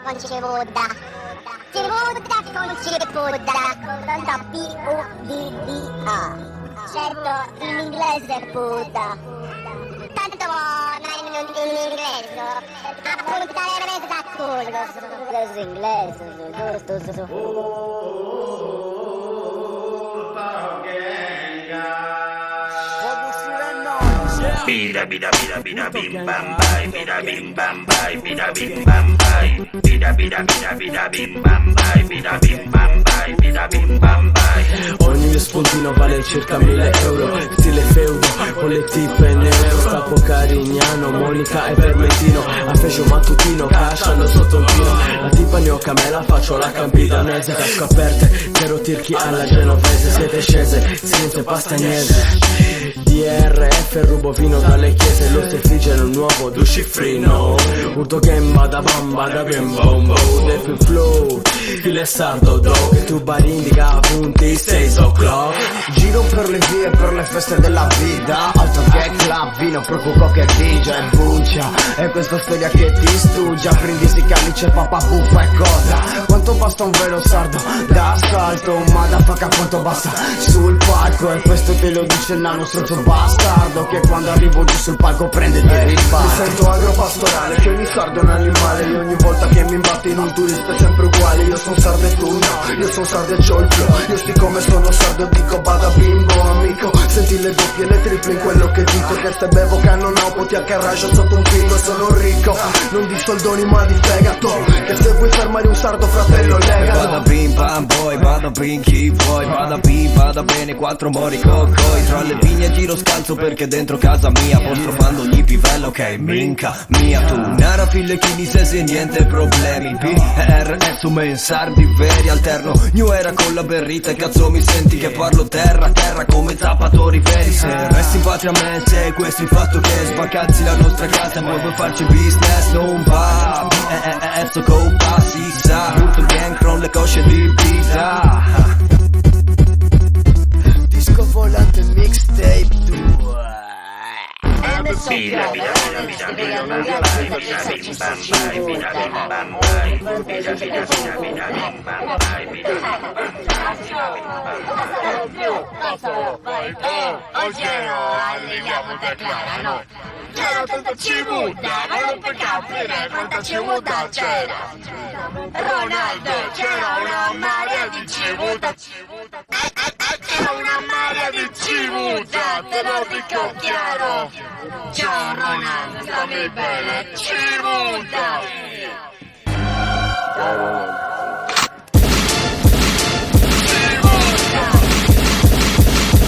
Non ci voda, P-O-D-D-A. Certo, in inglese Buddha. Tanto in inglese, appuntare veramente da culo. Inglese, Bida bida bida bida bim bam bai, bida bim bam bai, bida bim bam bai, bida bida bida bida bim bam bai, bida bim bam bai, bida bim bam bai. Ogni mio spuntino vale circa 1000 euro, stile feudo, con le tipe nero, Stapo Carignano, Monica e Vermentino, a Feggio mattutino, casciando sotto un pino, la tipa gnocca me la faccio la campidanese, casco aperte, zero tirchi alla genovese, siete scese, silenzio e pastagnese. DRF rubo vino dalle chiese, lo stefigeno nuovo duscifrino, urto game bada bam bada bim bom bom, def flow, il sardo do, che tu bar indica punti 6 o'clock. Giro per le vie, per le feste della vita, altro che club, vino, profumo che DJ e buccia, e questa storia che ti studia, brindisi calice, papà buffa e cosa, quanto basta un vero sardo d'asfalto, un motherfucker quanto basta sul palco, e questo te lo dice il nano stronzo bastardo, che quando arrivo giù sul palco prende il ribalto. Mi sento agropastorale, che ogni sardo è un animale, e ogni volta che mi imbatto in un turista è sempre uguale, io sono sardo e tu no, io sono sardo e c'ho il flow, io sti come sono sardo dico bada bimbo amico, senti le doppie e le triple in quello che dico, che ste bevo che non ho poti a carraggio sotto un pingo, sono ricco, non di soldoni ma di fegato, che se vuoi fermare un sardo fratello legalo. Vada bim bam boy, vada bim chi vuoi, vada bim vada bene, 4 mori coccoi, tra le vigne giro scalzo perché dentro casa mia, apostrofando ogni pivello che è minca mia, tu nara fille chini se niente problemi, PRS su mensardi veri, alterno new era con la berrita e cazzo mi senti che parlo terra terra come zappatori veri, se resti in patria a me se questo è il fatto che sbaccazzi la nostra casa e poi vuoi farci business non va, so copa si sa, tutto il gang con le cosce di vita, disco volante mixtape 2. Bida bida bida bida bim bam bai, bida bim bam bai, bida bim bam bai, bida bida bida bida bim bam bai, bida bim bam bai. Oggiero arriviamo da Clarano. C'era tanta civuta, ma non puoi capire quanta civuta c'era. Ronaldo, c'era una marea di civuta. C'era una marea di civuta, te lo dico chiaro. Ciao Ronaldo, stammi bene, civuta.